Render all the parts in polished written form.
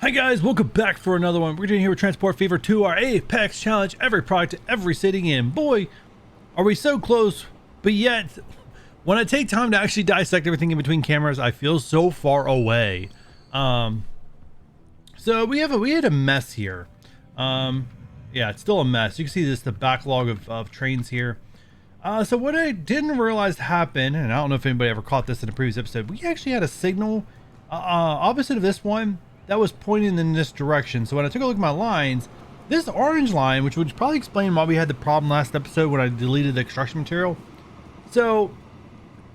Hi guys, welcome back for another one. We're doing here with Transport Fever 2, our Apex challenge, every product, every city, and boy, are we so close, but yet, when I take time to actually dissect everything in between cameras, I feel so far away. So we had a mess here. Yeah, it's still a mess. You can see the backlog of trains here. So what I didn't realize happened, and I don't know if anybody ever caught this in a previous episode, we actually had a signal opposite of this one that was pointing in this direction. So when I took a look at my lines, this orange line, which would probably explain why we had the problem last episode when I deleted the construction material. So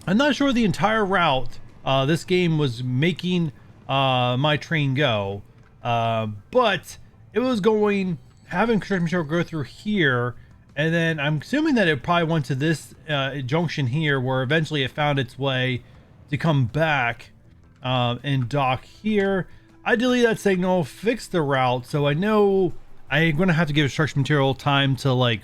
I'm not sure the entire route this game was making my train go, but it was having construction material go through here, and then I'm assuming that it probably went to this junction here, where eventually it found its way to come back and dock here. I deleted that signal, fixed the route, so I know I'm gonna have to give construction material time to like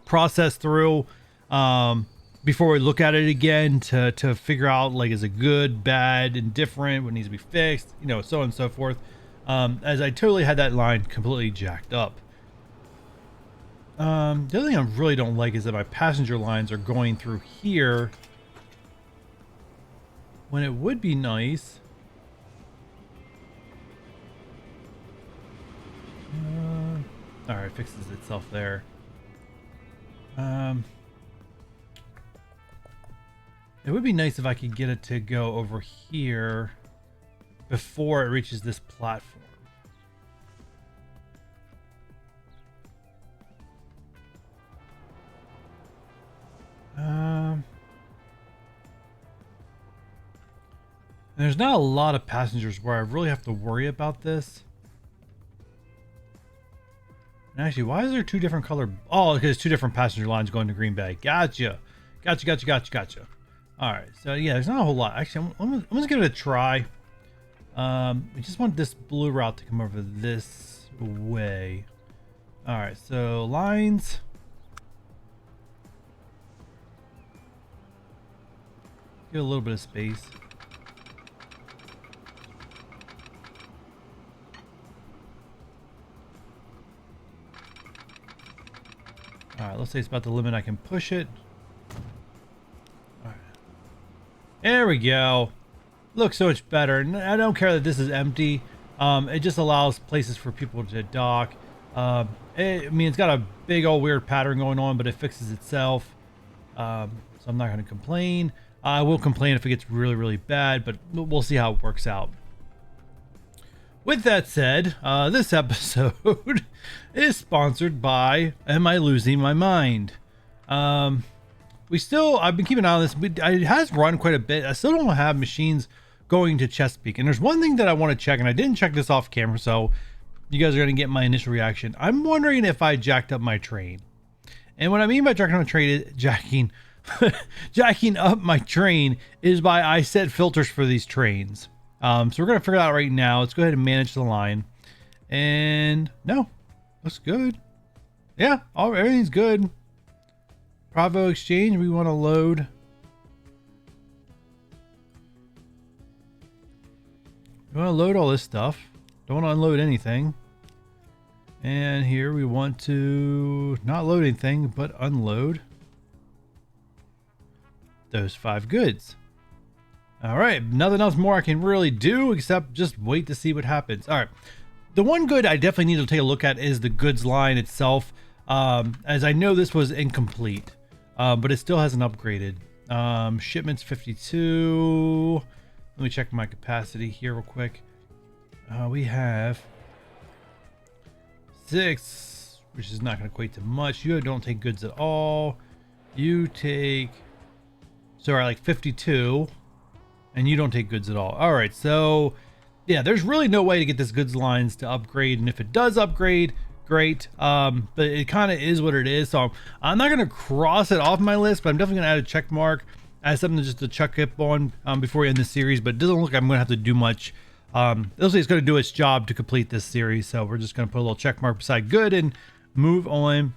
process through before we look at it again to figure out like, is it good, bad, indifferent, what needs to be fixed, you know, so on and so forth. As I totally had that line completely jacked up. The other thing I really don't like is that my passenger lines are going through here when it would be nice. All right, fixes itself there. It would be nice if I could get it to go over here before it reaches this platform. There's not a lot of passengers where I really have to worry about this. And actually, why is there two different color? Oh, because two different passenger lines going to Green Bay. Gotcha. Gotcha. All right. So yeah, there's not a whole lot. Actually, I'm just give it a try. We just want this blue route to come over this way. All right. So lines. Give it a little bit of space. All right, let's say it's about the limit I can push it. All right. There we go. Looks so much better. And I don't care that this is empty. It just allows places for people to dock. I mean, it's got a big old weird pattern going on, but it fixes itself. So I'm not going to complain. I will complain if it gets really, really bad, but we'll see how it works out. With that said, this episode is sponsored by Am I Losing My Mind? I've been keeping an eye on this. It has run quite a bit. I still don't have machines going to Chesapeake. And there's one thing that I want to check, and I didn't check this off camera, so you guys are going to get my initial reaction. I'm wondering if I jacked up my train. And what I mean by jacking up my train is jacking up my train is by I set filters for these trains. So we're going to figure it out right now. Let's go ahead and manage the line. And no, looks good. Yeah, everything's good. Provo Exchange, we want to load. We want to load all this stuff. Don't want to unload anything. And here we want to not load anything, but unload those 5 goods. All right, nothing else more I can really do except just wait to see what happens. All right, the one good I definitely need to take a look at is the goods line itself, as I know this was incomplete, but it still hasn't upgraded. Shipments 52. Let me check my capacity here real quick. We have 6, which is not going to equate to much. You don't take goods at all. You take, sorry, like 52. And you don't take goods at all. All right, so yeah, there's really no way to get this goods lines to upgrade, and if it does upgrade, great. But it kind of is what it is. So I'm not gonna cross it off my list, but I'm definitely gonna add a check mark as something just to check up on before we end the series. But it doesn't look like I'm gonna have to do much. It'll say it's gonna do its job to complete this series, so we're just gonna put a little check mark beside good and move on.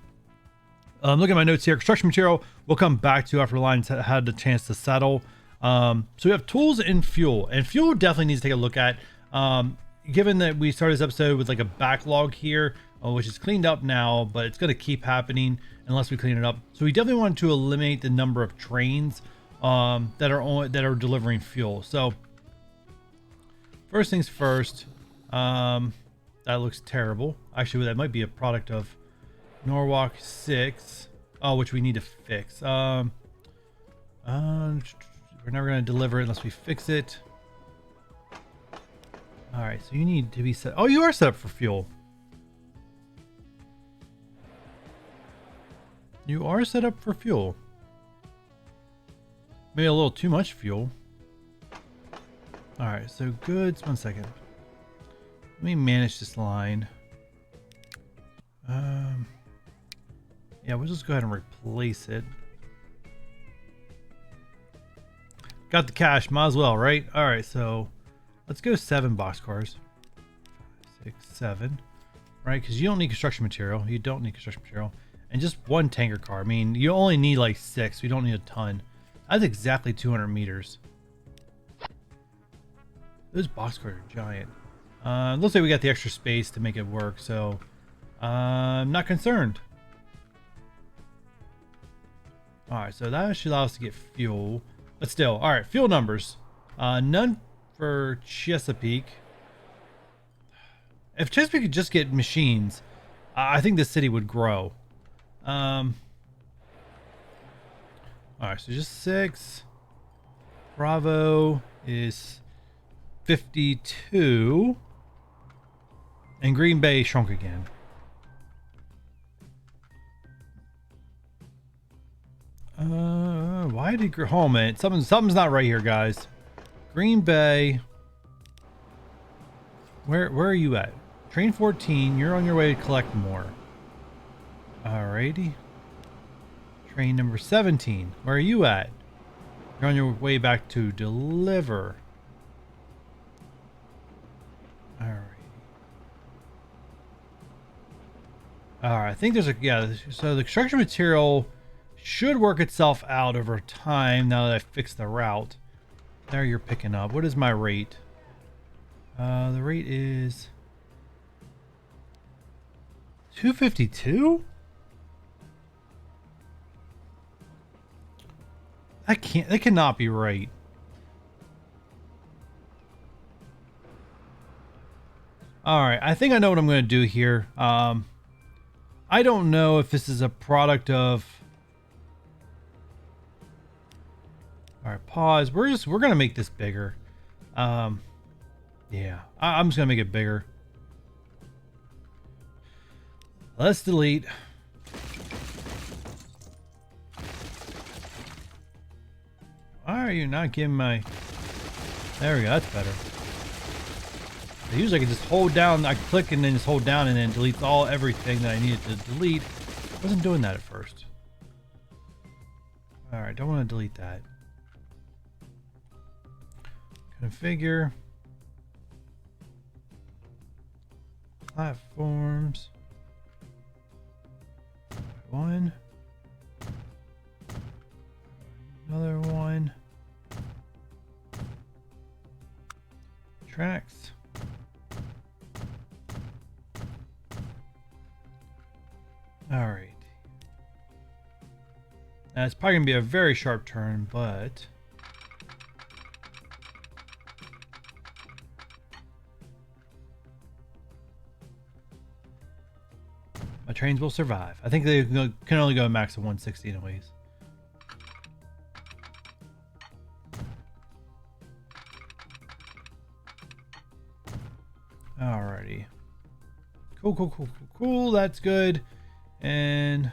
Look at my notes here. Construction material we'll come back to after the lines had the chance to settle. So we have tools and fuel definitely needs to take a look at. given that we started this episode with like a backlog here, which is cleaned up now, but it's going to keep happening unless we clean it up. So we definitely want to eliminate the number of trains that are delivering fuel. So first things first, that looks terrible. Actually, that might be a product of Norwalk 6, which we need to fix. We're never going to deliver it unless we fix it. All right, so you need to be set. Oh, you are set up for fuel. You are set up for fuel. Maybe a little too much fuel. All right, so goods. 1 second. Let me manage this line. Yeah, we'll just go ahead and replace it. Got the cash, might as well, right? All right, so let's go 7 boxcars. 5, 6, 7, right? Because you don't need construction material. You don't need construction material. And just 1 tanker car. I mean, you only need like 6. We don't need a ton. That's exactly 200 meters. Those boxcars are giant. Looks like we got the extra space to make it work, so I'm not concerned. All right, so that should allow us to get fuel. But still, all right, fuel numbers. None for Chesapeake. If Chesapeake could just get machines, I think this city would grow. All right, so just 6. Bravo is 52. And Green Bay shrunk again. Why did oh man, something's not right here, guys. Green Bay. Where are you at? Train 14, you're on your way to collect more. Alrighty. Train number 17, where are you at? You're on your way back to deliver. Alright. Alright, I think there's a, yeah, so the construction material should work itself out over time now that I fixed the route. There you're picking up. What is my rate? The rate is 252? That cannot be right. All right, I think I know what I'm going to do here. I don't know if this is a product of. All right, pause. We're going to make this bigger. Yeah, I'm just going to make it bigger. Let's delete. Why are you not giving my... There we go, that's better. Usually I can just hold down, I click and then just hold down and then delete everything that I needed to delete. I wasn't doing that at first. Alright, don't want to delete that. Configure. Platforms. 1. Another one. Tracks. All right. Now it's probably gonna be a very sharp turn, but my trains will survive. I think they can only go a max of 160 anyways. Alrighty. Cool. That's good. And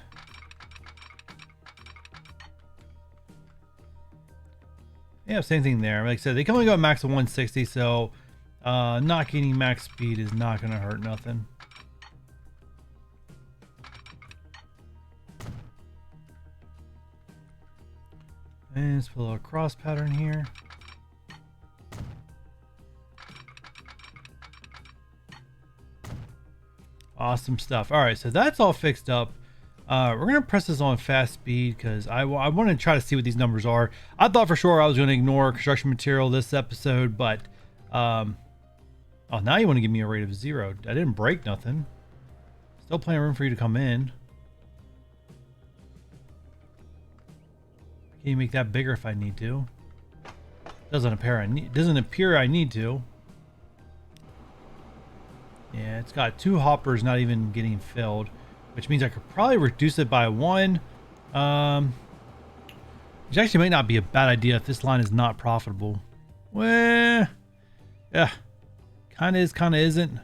yeah, same thing there. Like I said, they can only go max of 160, so not getting max speed is not going to hurt nothing. And let's put a little cross pattern here. Awesome stuff. All right, so that's all fixed up. We're gonna press this on fast speed because I want to try to see what these numbers are. I thought for sure I was going to ignore construction material this episode, but I'm Oh, now you want to give me a rate of 0. I didn't break nothing. Still plenty of room for you to come in. Can you make that bigger if I need to? Doesn't appear I need to. Yeah, it's got 2 hoppers not even getting filled, which means I could probably reduce it by 1. Which actually might not be a bad idea if this line is not profitable. Well, yeah, kind of is, kind of isn't.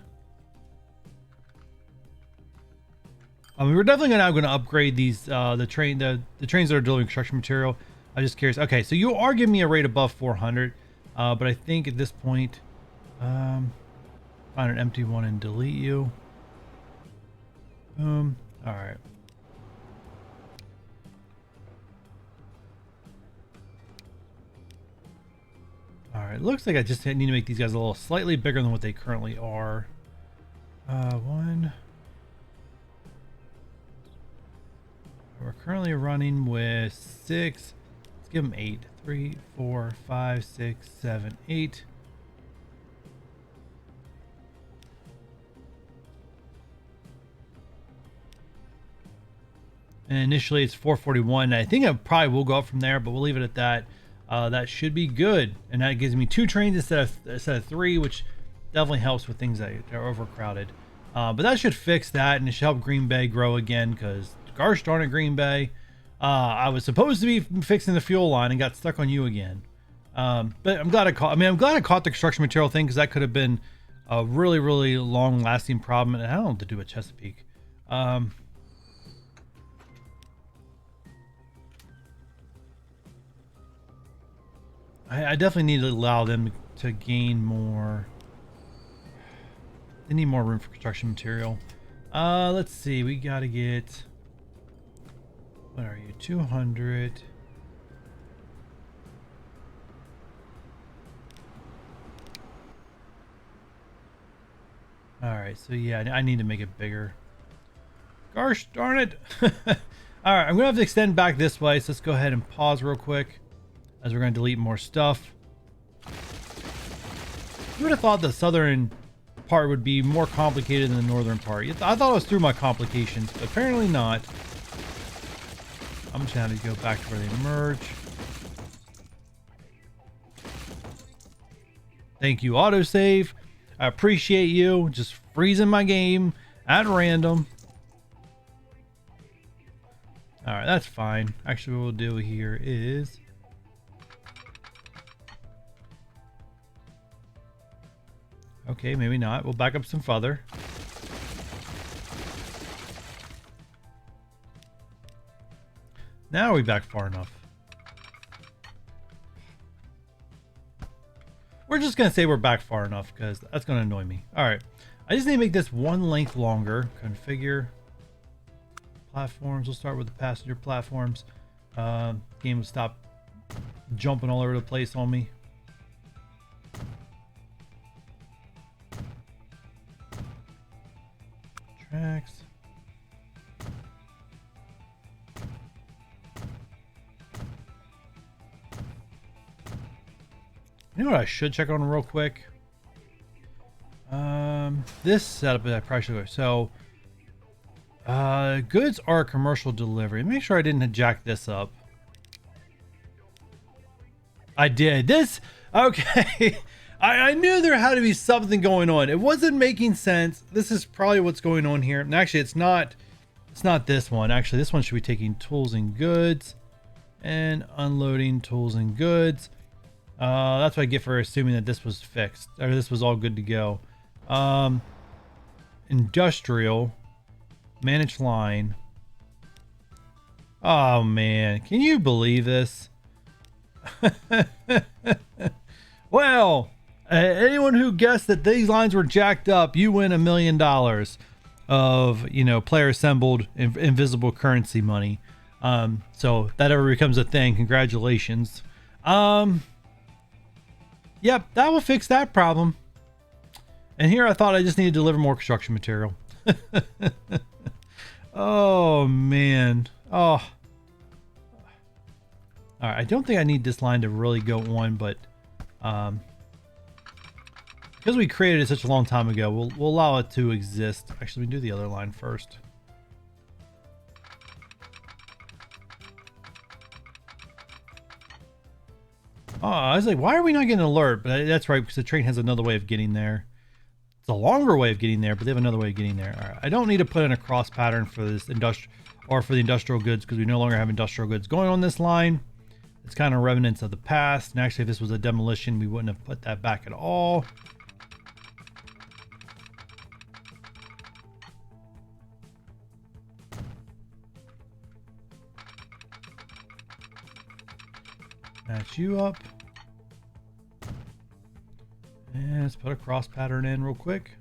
I mean, we're definitely going to upgrade these the trains that are delivering construction material. I'm just curious. Okay, so you are giving me a rate above 400, but I think at this point, find an empty one and delete you. Boom. All right. All right. Looks like I just need to make these guys a little slightly bigger than what they currently are. 1. We're currently running with 6. Let's give them 8. 3, 4, 5, 6, 7, 8. And initially it's 441. I think I probably will go up from there, but we'll leave it at that. That should be good. And that gives me 2 trains instead of 3, which definitely helps with things that are overcrowded. But that should fix that, and it should help Green Bay grow again, because gosh darn it, Green Bay. I was supposed to be fixing the fuel line and got stuck on you again. But I'm glad I caught the construction material thing, because that could have been a really, really long lasting problem. And I don't know what to do with Chesapeake. I definitely need to allow them to gain more. They need more room for construction material. Let's see. We got to get... What are you? 200. All right. So yeah, I need to make it bigger. Gosh darn it. All right. I'm going to have to extend back this way. So let's go ahead and pause real quick, as we're going to delete more stuff. You would have thought the southern part would be more complicated than the northern part. I thought I was through my complications, but apparently not. I'm just going to have to go back to where they merge. Thank you, autosave. I appreciate you just freezing my game at random. All right, that's fine. Actually, what we'll do here is... Okay, maybe not. We'll back up some further. Now are we back far enough? We're just going to say we're back far enough, because that's going to annoy me. All right. I just need to make this 1 length longer. Configure platforms. We'll start with the passenger platforms. Game will stop jumping all over the place on me. Tracks. You know what I should check on real quick? This setup I probably should go. So, goods are commercial delivery. Make sure I didn't jack this up. I did. This, okay. I knew there had to be something going on. It wasn't making sense. This is probably what's going on here. And actually, it's not this one. Actually, this one should be taking tools and goods and unloading tools and goods. That's what I get for assuming that this was fixed, or this was all good to go. Industrial, manage line. Oh man, can you believe this? Well, anyone who guessed that these lines were jacked up, you win $1 million of, you know, player assembled invisible currency money. So if that ever becomes a thing, congratulations. Yep, that will fix that problem. And here I thought I just needed to deliver more construction material. Oh, man. Oh. All right, I don't think I need this line to really go on, but because we created it such a long time ago, we'll allow it to exist. Actually, we can do the other line first. Oh, I was like, why are we not getting an alert? But that's right, because the train has another way of getting there. It's a longer way of getting there, but they have another way of getting there. All right, I don't need to put in a cross pattern for this industrial goods, because we no longer have industrial goods going on this line. It's kind of remnants of the past. And actually, if this was a demolition, we wouldn't have put that back at all. Match you up. And let's put a cross pattern in real quick.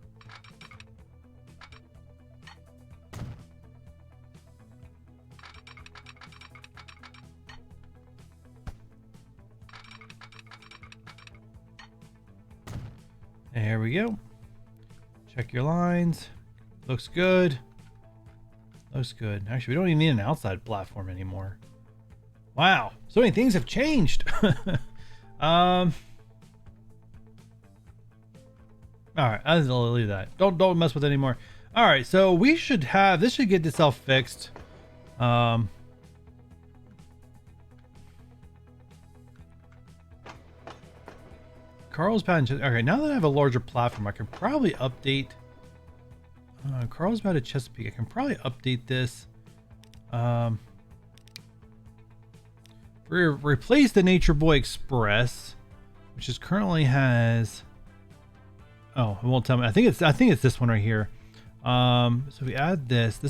There we go. Check your lines. Looks good. Looks good. Actually, we don't even need an outside platform anymore. Wow, so many things have changed. All right, I'll leave that. Don't mess with it anymore. All right, so we should have this should get itself fixed. Carlsbad okay, now that I have a larger platform, I can probably update Carlsbad to Chesapeake. I can probably update this. Replace the Nature Boy Express, which is currently has. Oh, it won't tell me. I think it's this one right here. So we add this.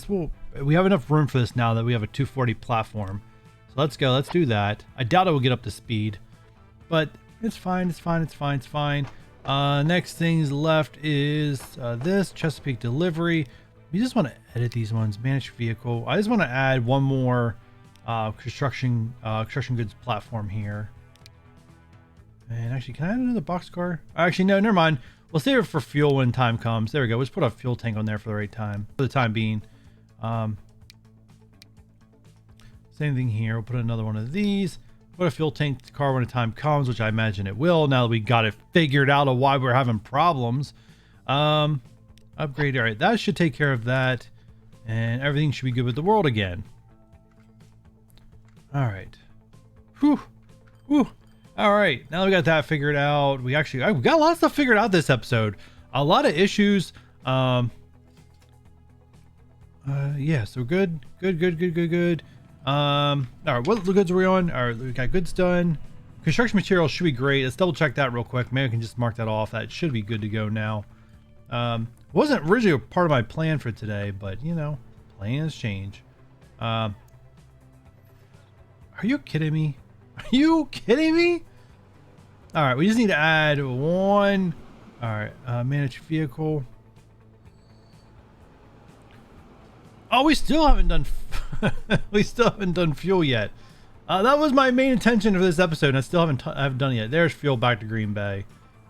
We have enough room for this now that we have a 240 platform. So let's go. Let's do that. I doubt it will get up to speed, but it's fine. It's fine. It's fine. It's fine. Next things left is this Chesapeake delivery. We just want to edit these ones. Manage vehicle. I just want to add one more. Construction goods platform here. And actually, can I add another boxcar? Actually, no, never mind. We'll save it for fuel when time comes. There we go. Let's put a fuel tank on there for the right time. For the time being. Same thing here. We'll put another one of these. Put a fuel tank car when the time comes, which I imagine it will. Now that we got it figured out of why we're having problems. Upgrade. All right, that should take care of that. And everything should be good with the world again. All right. Whew. Whew. All right. Now we got that figured out. We got a lot of stuff figured out this episode. A lot of issues. Yeah, so good. All right. What goods are we on? All right. We got goods done. Construction materials should be great. Let's double check that real quick. Maybe I can just mark that off. That should be good to go now. Wasn't originally a part of my plan for today, but you know, plans change. Are you kidding me? Are you kidding me? All right, we just need to add one. All right, manage vehicle. Oh, we still haven't done. We still haven't done fuel yet. That was my main intention for this episode, and I still haven't done it yet. There's fuel back to Green Bay.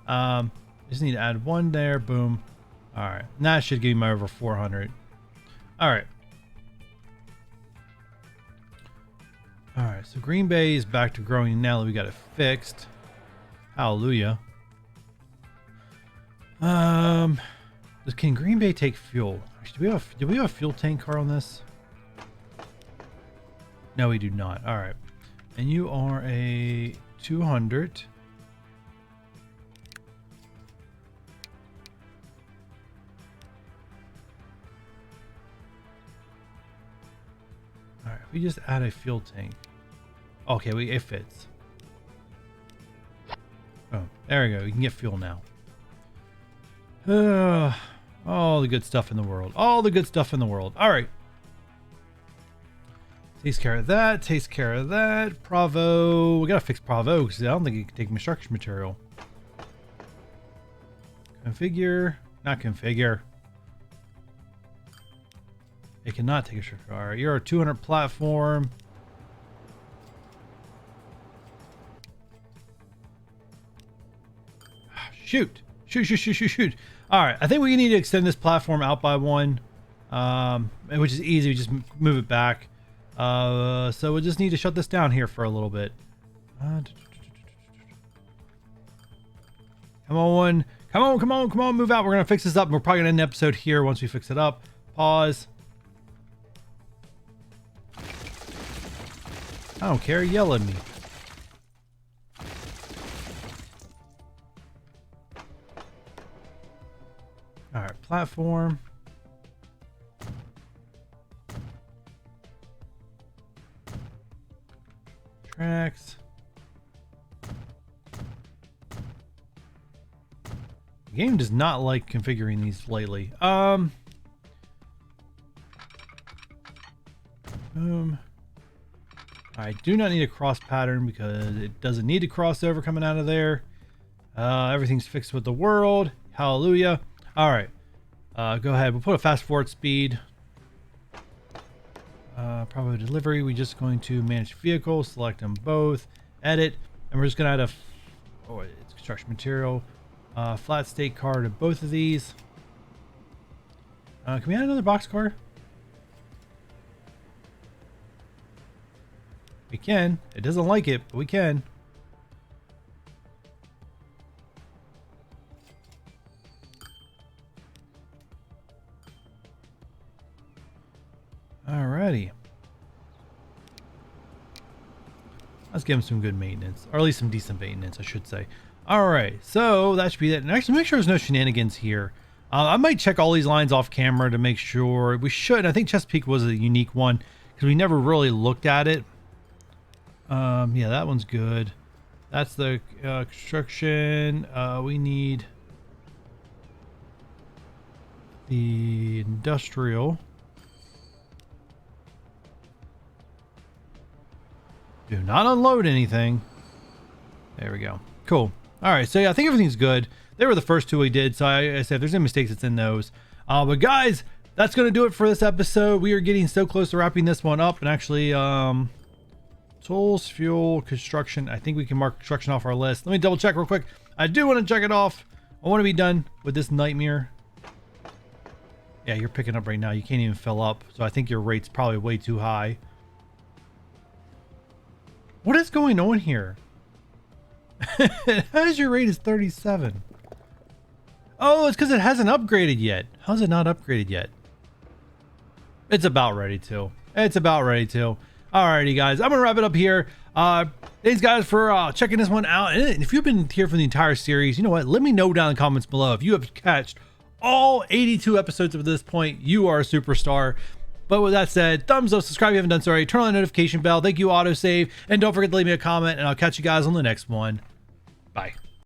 Just need to add one there. Boom. All right, now that should give me my over 400. All right. All right, so Green Bay is back to growing now that we got it fixed. Hallelujah. Can Green Bay take fuel? Actually, do we have a fuel tank car on this? No, we do not. All right, and you are a 200. All right, we just add a fuel tank. Okay, it fits. Oh, there we go. We can get fuel now. All the good stuff in the world. All the good stuff in the world. All right. Takes care of that. Takes care of that. Provo. We gotta fix Provo because I don't think it can take construction material. Configure. Not configure. It cannot take a structure. All right, you're a 200 platform. Shoot. All right, I think we need to extend this platform out by one, which is easy. We just move it back. So we just need to shut this down here for a little bit. Come Come on, come on, come on, move out. We're going to fix this up. And we're probably going to end the episode here once we fix it up. Pause. I don't care. Yell at me. All right, platform. Tracks. The game does not like configuring these lately. Boom. I do not need a cross pattern because it doesn't need to cross over coming out of there. Everything's fixed with the world. Hallelujah. All right. Go ahead. We'll put a fast forward speed. Probably delivery. We're just going to manage vehicles, select them both, edit, and we're just going to add it's construction material, flat state car to both of these. Can we add another box car? We can. It doesn't like it, but we can. Alrighty. Let's give him some good maintenance, or at least some decent maintenance, I should say. Alright, so that should be it. And actually, make sure there's no shenanigans here. I might check all these lines off camera to make sure. We should. I think Chesapeake was a unique one because we never really looked at it. Yeah, that one's good. That's the construction. We need the industrial. Do not unload anything. There we go. Cool. All right. So yeah, I think everything's good. They were the first two we did. So I said if there's any mistakes, it's in those. But guys, that's going to do it for this episode. We are getting so close to wrapping this one up. And actually, tools, fuel, construction. I think we can mark construction off our list. Let me double check real quick. I do want to check it off. I want to be done with this nightmare. Yeah, you're picking up right now. You can't even fill up. So I think your rate's probably way too high. What is going on here? How's your rate is 37? Oh, it's because it hasn't upgraded yet. How's it not upgraded yet? It's about ready to. It's about ready to. Alrighty, guys. I'm going to wrap it up here. Thanks, guys, for checking this one out. And if you've been here for the entire series, you know what? Let me know down in the comments below. If you have catched all 82 episodes of this point, you are a superstar. But with that said, thumbs up, subscribe if you haven't done so already, turn on the notification bell, thank you, autosave, and don't forget to leave me a comment, and I'll catch you guys on the next one. Bye.